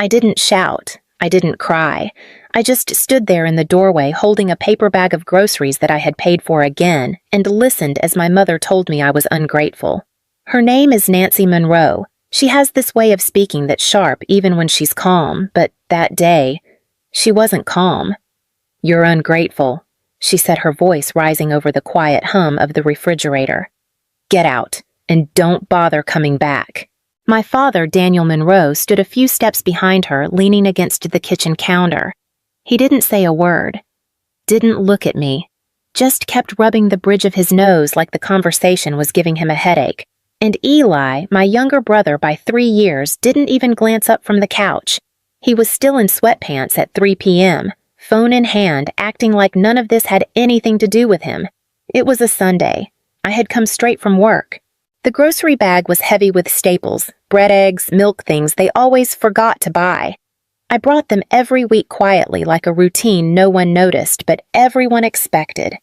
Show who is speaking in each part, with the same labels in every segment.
Speaker 1: I didn't shout. I didn't cry. I just stood there in the doorway holding a paper bag of groceries that I had paid for again and listened as my mother told me I was ungrateful. Her name is Nancy Monroe. She has this way of speaking that's sharp even when she's calm, but that day, she wasn't calm. "You're ungrateful," she said, her voice rising over the quiet hum of the refrigerator. "Get out, and don't bother coming back." My father, Daniel Monroe, stood a few steps behind her, leaning against the kitchen counter. He didn't say a word, didn't look at me, just kept rubbing the bridge of his nose like the conversation was giving him a headache. And Eli, my younger brother by 3 years, didn't even glance up from the couch. He was still in sweatpants at 3 p.m., phone in hand, acting like none of this had anything to do with him. It was a Sunday. I had come straight from work. The grocery bag was heavy with staples, bread, eggs, milk things they always forgot to buy. I brought them every week quietly like a routine no one noticed, but everyone expected.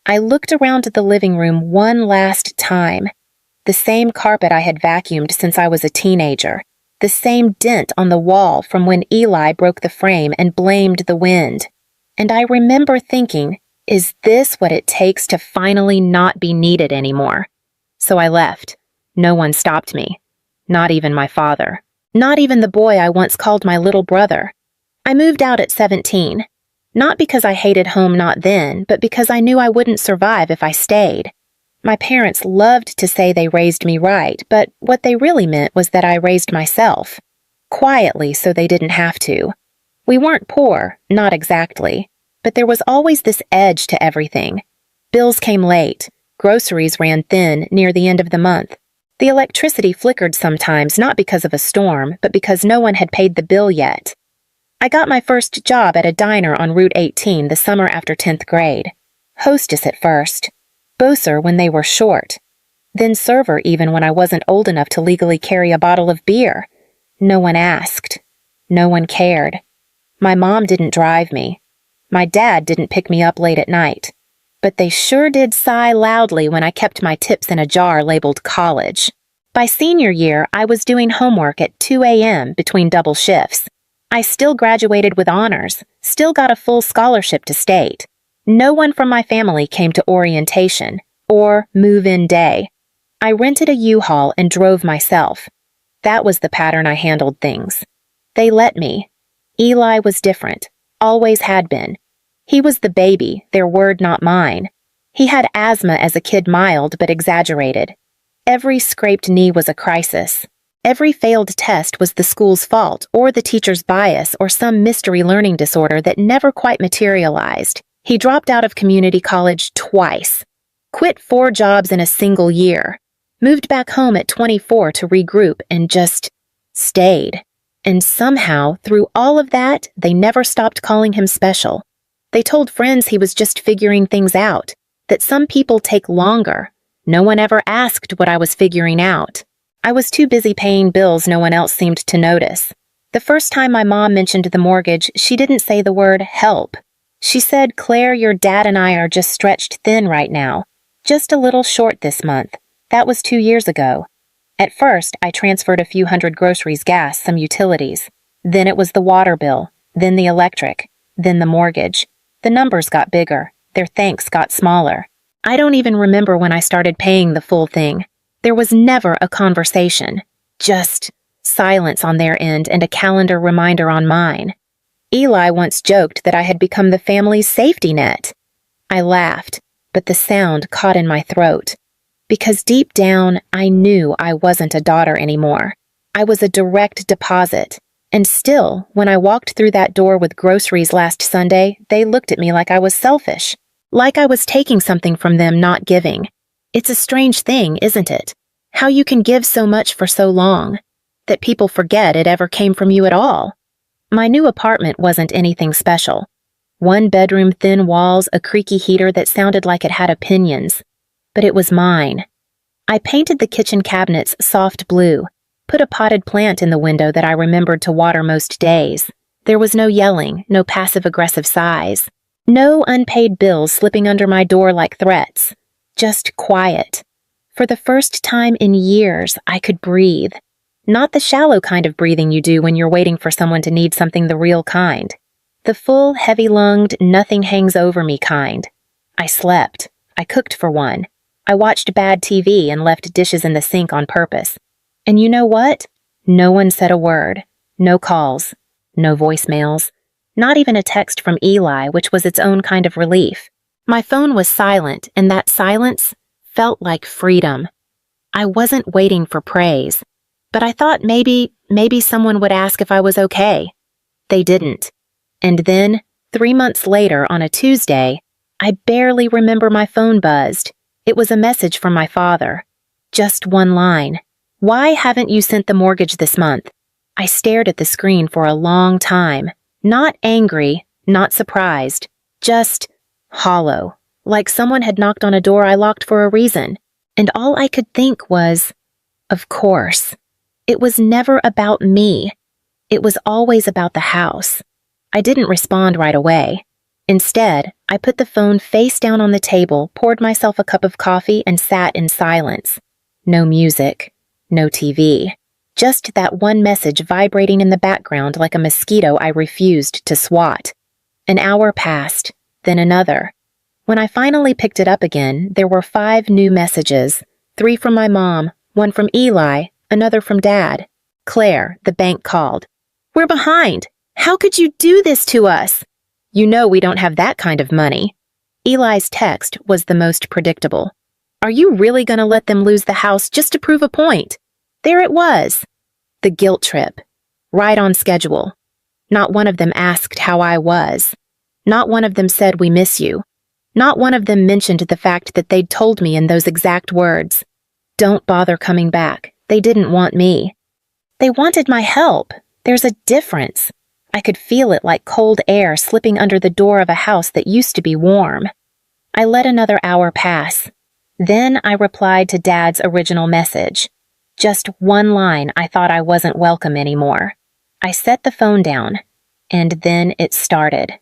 Speaker 1: I looked around the living room one last time. The same carpet I had vacuumed since I was a teenager. The same dent on the wall from when Eli broke the frame and blamed the wind. And I remember thinking, is this what it takes to finally not be needed anymore? So I left. No one stopped me. Not even my father. Not even the boy I once called my little brother. I moved out at 17. Not because I hated home not then, but because I knew I wouldn't survive if I stayed. My parents loved to say they raised me right, but what they really meant was that I raised myself. Quietly so they didn't have to. We weren't poor, not exactly, but there was always this edge to everything. Bills came late. Groceries ran thin near the end of the month. The electricity flickered sometimes, not because of a storm, but because no one had paid the bill yet. I got my first job at a diner on Route 18 the summer after 10th grade. Hostess at first. Boaser when they were short. Then server even when I wasn't old enough to legally carry a bottle of beer. No one asked. No one cared. My mom didn't drive me. My dad didn't pick me up late at night. But they sure did sigh loudly when I kept my tips in a jar labeled college. By senior year, I was doing homework at 2 a.m. between double shifts. I still graduated with honors, still got a full scholarship to state. No one from my family came to orientation or move-in day. I rented a U-Haul and drove myself. That was the pattern I handled things. They let me. Eli was different, always had been. He was the baby, their word not mine. He had asthma as a kid, mild but exaggerated. Every scraped knee was a crisis. Every failed test was the school's fault or the teacher's bias or some mystery learning disorder that never quite materialized. He dropped out of community college twice. Quit 4 jobs in a single year. Moved back home at 24 to regroup and just stayed. And somehow, through all of that, they never stopped calling him special. They told friends he was just figuring things out, that some people take longer. No one ever asked what I was figuring out. I was too busy paying bills no one else seemed to notice. The first time my mom mentioned the mortgage, she didn't say the word help. She said, "Claire, your dad and I are just stretched thin right now. Just a little short this month. That was 2 years ago." At first, I transferred a few hundred groceries, gas, some utilities. Then it was the water bill, then the electric, then the mortgage. The numbers got bigger. Their thanks got smaller. I don't even remember when I started paying the full thing. There was never a conversation. Just silence on their end and a calendar reminder on mine. Eli once joked that I had become the family's safety net. I laughed, but the sound caught in my throat. Because deep down, I knew I wasn't a daughter anymore. I was a direct deposit. And still, when I walked through that door with groceries last Sunday, they looked at me like I was selfish. Like I was taking something from them, not giving. It's a strange thing, isn't it? How you can give so much for so long, that people forget it ever came from you at all. My new apartment wasn't anything special. 1 bedroom, thin walls, a creaky heater that sounded like it had opinions. But it was mine. I painted the kitchen cabinets soft blue, put a potted plant in the window that I remembered to water most days. There was no yelling, no passive-aggressive sighs. No unpaid bills slipping under my door like threats. Just quiet. For the first time in years, I could breathe. Not the shallow kind of breathing you do when you're waiting for someone to need something, the real kind. The full, heavy-lunged, nothing hangs over me kind. I slept. I cooked for one. I watched bad TV and left dishes in the sink on purpose. And you know what? No one said a word. No calls. No voicemails. Not even a text from Eli, which was its own kind of relief. My phone was silent, and that silence felt like freedom. I wasn't waiting for praise, but I thought maybe someone would ask if I was okay. They didn't. And then, 3 months later on a Tuesday, I barely remember my phone buzzed. It was a message from my father. Just one line. "Why haven't you sent the mortgage this month?" I stared at the screen for a long time. Not angry, not surprised. Just hollow. Like someone had knocked on a door I locked for a reason. And all I could think was, of course. It was never about me. It was always about the house. I didn't respond right away. Instead, I put the phone face down on the table, poured myself a cup of coffee, and sat in silence. No music. No TV. Just that one message vibrating in the background like a mosquito I refused to swat. An hour passed, then another. When I finally picked it up again, there were 5 new messages. 3 from my mom, 1 from Eli, another from Dad. "Claire, the bank called. We're behind. How could you do this to us? You know we don't have that kind of money." Eli's text was the most predictable. "Are you really going to let them lose the house just to prove a point?" There it was. The guilt trip. Right on schedule. Not one of them asked how I was. Not one of them said, "We miss you." Not one of them mentioned the fact that they'd told me in those exact words. "Don't bother coming back. They didn't want me." They wanted my help. There's a difference. I could feel it like cold air slipping under the door of a house that used to be warm. I let another hour pass. Then I replied to Dad's original message. Just one line. I thought I wasn't welcome anymore. I set the phone down, and then it started.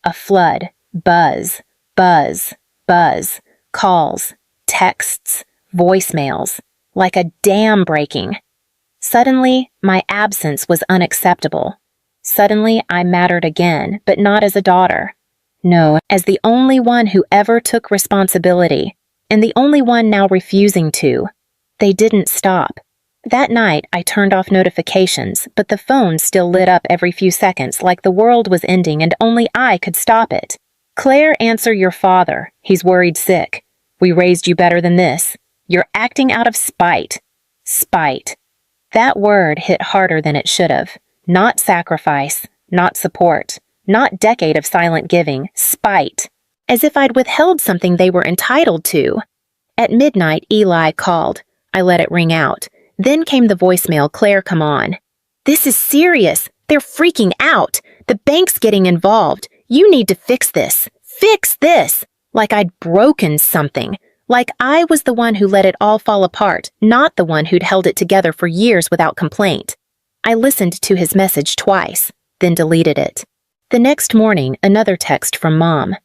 Speaker 1: A flood. Buzz. Buzz, buzz, calls, texts, voicemails, like a dam breaking. Suddenly, my absence was unacceptable. Suddenly, I mattered again, but not as a daughter. No, as the only one who ever took responsibility, and the only one now refusing to. They didn't stop. That night, I turned off notifications, but the phone still lit up every few seconds like the world was ending and only I could stop it. "Claire, answer your father. He's worried sick. We raised you better than this. You're acting out of spite." Spite. That word hit harder than it should have. Not sacrifice, not support, not decade of silent giving. Spite. As if I'd withheld something they were entitled to. At midnight, Eli called. I let it ring out. Then came the voicemail, "Claire, come on. This is serious. They're freaking out. The bank's getting involved. You need to fix this. Fix this." Like I'd broken something. Like I was the one who let it all fall apart, not the one who'd held it together for years without complaint. I listened to his message twice, then deleted it. The next morning, another text from Mom.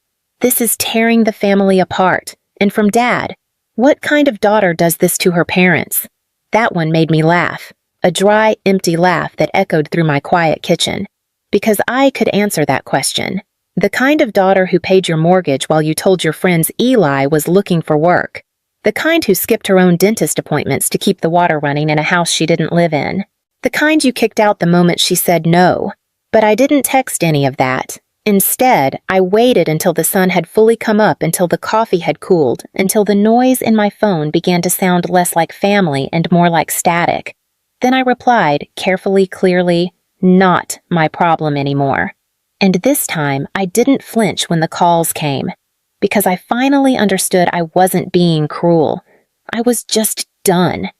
Speaker 1: "This is tearing the family apart." And from Dad, "What kind of daughter does this to her parents?" That one made me laugh. A dry, empty laugh that echoed through my quiet kitchen. Because I could answer that question. The kind of daughter who paid your mortgage while you told your friends Eli was looking for work. The kind who skipped her own dentist appointments to keep the water running in a house she didn't live in. The kind you kicked out the moment she said no. But I didn't text any of that. Instead, I waited until the sun had fully come up, until the coffee had cooled, until the noise in my phone began to sound less like family and more like static. Then I replied, carefully, clearly, "Not my problem anymore." And this time, I didn't flinch when the calls came, because I finally understood I wasn't being cruel. I was just done.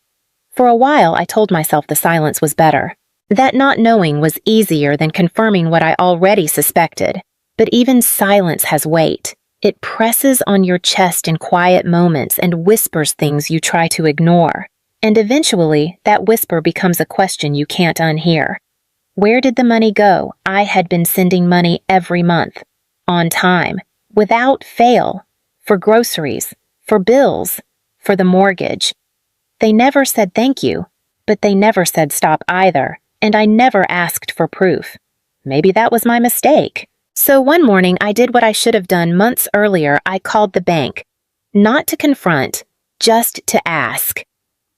Speaker 1: For a while, I told myself the silence was better. That not knowing was easier than confirming what I already suspected. But even silence has weight. It presses on your chest in quiet moments and whispers things you try to ignore. And eventually, that whisper becomes a question you can't unhear. Where did the money go? I had been sending money every month. On time. Without fail. For groceries. For bills. For the mortgage. They never said thank you. But they never said stop either, and I never asked for proof. Maybe that was my mistake. So one morning I did what I should have done months earlier. I called the bank. Not to confront, just to ask.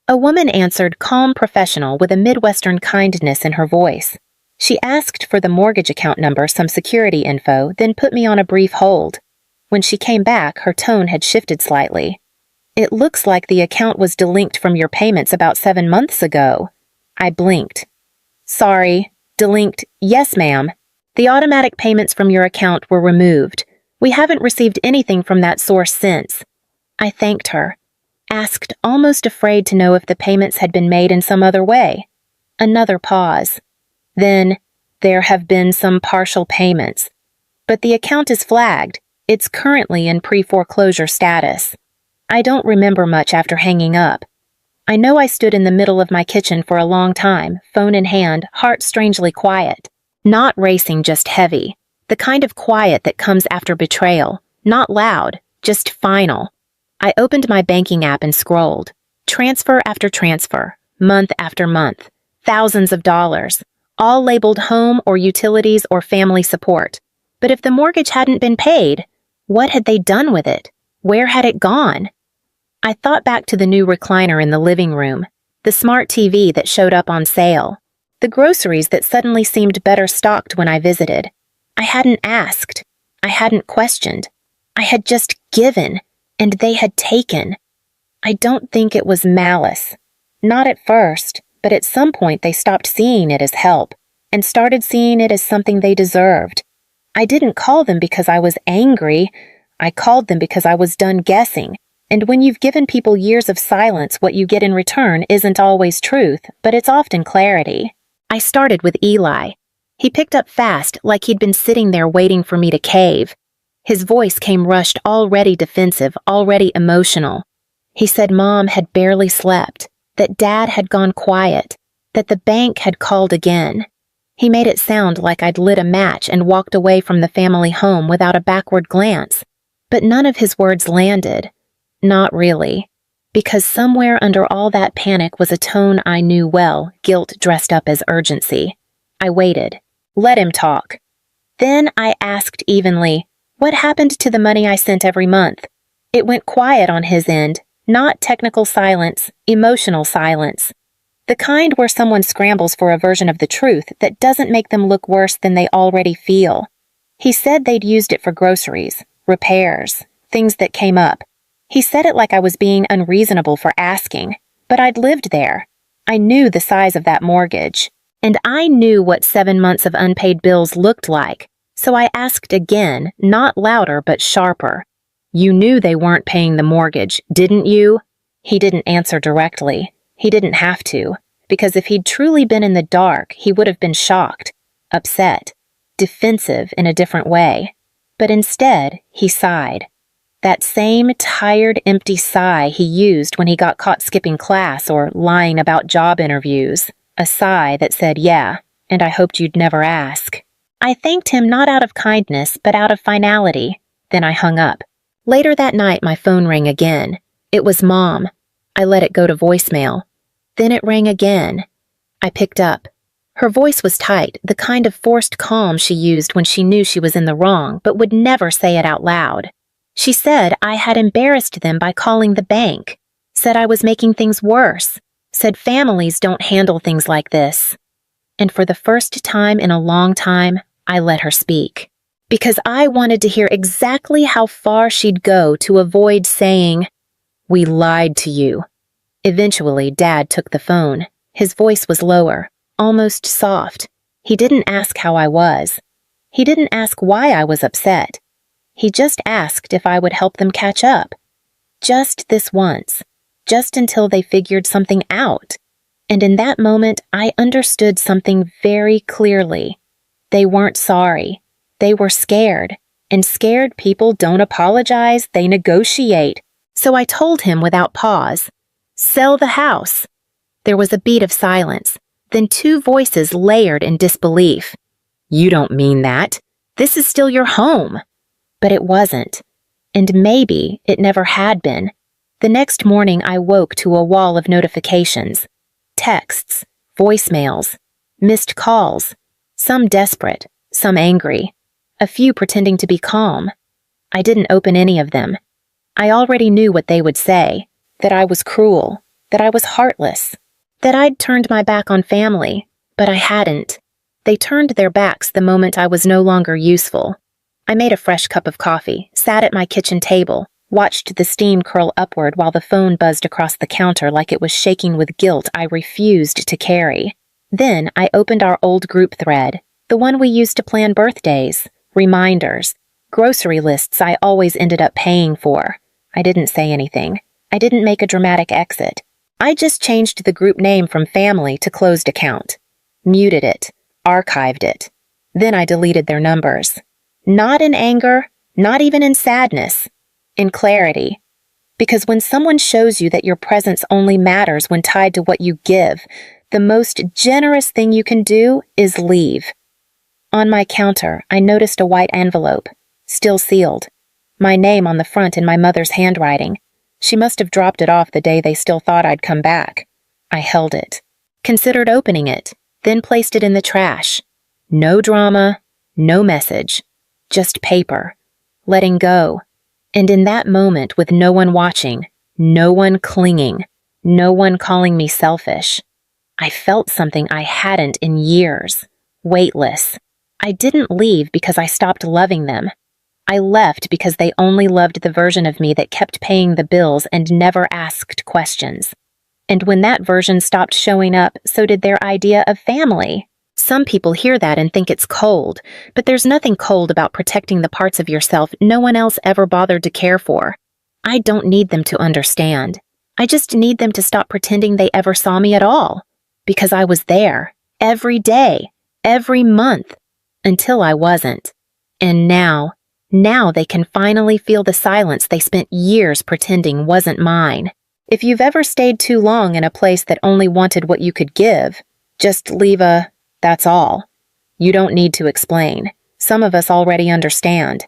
Speaker 1: A woman answered, calm, professional, with a Midwestern kindness in her voice. She asked for the mortgage account number, some security info, then put me on a brief hold. When she came back, her tone had shifted slightly. It looks like the account was delinked from your payments about 7 months ago. I blinked. Sorry, delinked, yes ma'am. The automatic payments from your account were removed. We haven't received anything from that source since. I thanked her. Asked, almost afraid to know if the payments had been made in some other way. Another pause. Then, there have been some partial payments. But the account is flagged. It's currently in pre-foreclosure status. I don't remember much after hanging up. I know I stood in the middle of my kitchen for a long time, phone in hand, heart strangely quiet. Not racing, just heavy. The kind of quiet that comes after betrayal. Not loud, just final. I opened my banking app and scrolled. Transfer after transfer, month after month. Thousands of dollars. All labeled home or utilities or family support. But if the mortgage hadn't been paid, what had they done with it? Where had it gone? I thought back to the new recliner in the living room, the smart TV that showed up on sale, the groceries that suddenly seemed better stocked when I visited. I hadn't asked. I hadn't questioned. I had just given, and they had taken. I don't think it was malice. Not at first, but at some point they stopped seeing it as help and started seeing it as something they deserved. I didn't call them because I was angry. I called them because I was done guessing. And when you've given people years of silence, what you get in return isn't always truth, but it's often clarity. I started with Eli. He picked up fast, like he'd been sitting there waiting for me to cave. His voice came rushed, already defensive, already emotional. He said Mom had barely slept, that Dad had gone quiet, that the bank had called again. He made it sound like I'd lit a match and walked away from the family home without a backward glance. But none of his words landed. Not really. Because somewhere under all that panic was a tone I knew well, guilt dressed up as urgency. I waited. Let him talk. Then I asked evenly, what happened to the money I sent every month? It went quiet on his end, not technical silence, emotional silence. The kind where someone scrambles for a version of the truth that doesn't make them look worse than they already feel. He said they'd used it for groceries, repairs, things that came up. He said it like I was being unreasonable for asking, but I'd lived there. I knew the size of that mortgage, and I knew what 7 months of unpaid bills looked like, so I asked again, not louder but sharper. You knew they weren't paying the mortgage, didn't you? He didn't answer directly. He didn't have to, because if he'd truly been in the dark, he would have been shocked, upset, defensive in a different way. But instead, he sighed. That same tired, empty sigh he used when he got caught skipping class or lying about job interviews. A sigh that said, yeah, and I hoped you'd never ask. I thanked him not out of kindness, but out of finality. Then I hung up. Later that night, my phone rang again. It was Mom. I let it go to voicemail. Then it rang again. I picked up. Her voice was tight, the kind of forced calm she used when she knew she was in the wrong, but would never say it out loud. She said I had embarrassed them by calling the bank, said I was making things worse, said families don't handle things like this. And for the first time in a long time, I let her speak. Because I wanted to hear exactly how far she'd go to avoid saying, we lied to you. Eventually, Dad took the phone. His voice was lower, almost soft. He didn't ask how I was. He didn't ask why I was upset. He just asked if I would help them catch up. Just this once. Just until they figured something out. And in that moment, I understood something very clearly. They weren't sorry. They were scared. And scared people don't apologize, they negotiate. So I told him without pause, sell the house. There was a beat of silence, then 2 voices layered in disbelief. You don't mean that. This is still your home. But it wasn't. And maybe it never had been. The next morning I woke to a wall of notifications. Texts, voicemails, missed calls, some desperate, some angry, a few pretending to be calm. I didn't open any of them. I already knew what they would say, that I was cruel, that I was heartless, that I'd turned my back on family, but I hadn't. They turned their backs the moment I was no longer useful. I made a fresh cup of coffee, sat at my kitchen table, watched the steam curl upward while the phone buzzed across the counter like it was shaking with guilt I refused to carry. Then I opened our old group thread, the one we used to plan birthdays, reminders, grocery lists I always ended up paying for. I didn't say anything. I didn't make a dramatic exit. I just changed the group name from family to closed account, muted it, archived it. Then I deleted their numbers. Not in anger, not even in sadness, in clarity. Because when someone shows you that your presence only matters when tied to what you give, the most generous thing you can do is leave. On my counter, I noticed a white envelope, still sealed. My name on the front in my mother's handwriting. She must have dropped it off the day they still thought I'd come back. I held it, considered opening it, then placed it in the trash. No drama, no message, just paper, letting go. And in that moment, with no one watching, no one clinging, no one calling me selfish, I felt something I hadn't in years, weightless. I didn't leave because I stopped loving them. I left because they only loved the version of me that kept paying the bills and never asked questions. And when that version stopped showing up, so did their idea of family. Some people hear that and think it's cold, but there's nothing cold about protecting the parts of yourself no one else ever bothered to care for. I don't need them to understand. I just need them to stop pretending they ever saw me at all. Because I was there, every day, every month, until I wasn't. And now they can finally feel the silence they spent years pretending wasn't mine. If you've ever stayed too long in a place that only wanted what you could give, just leave a "that's all." You don't need to explain. Some of us already understand.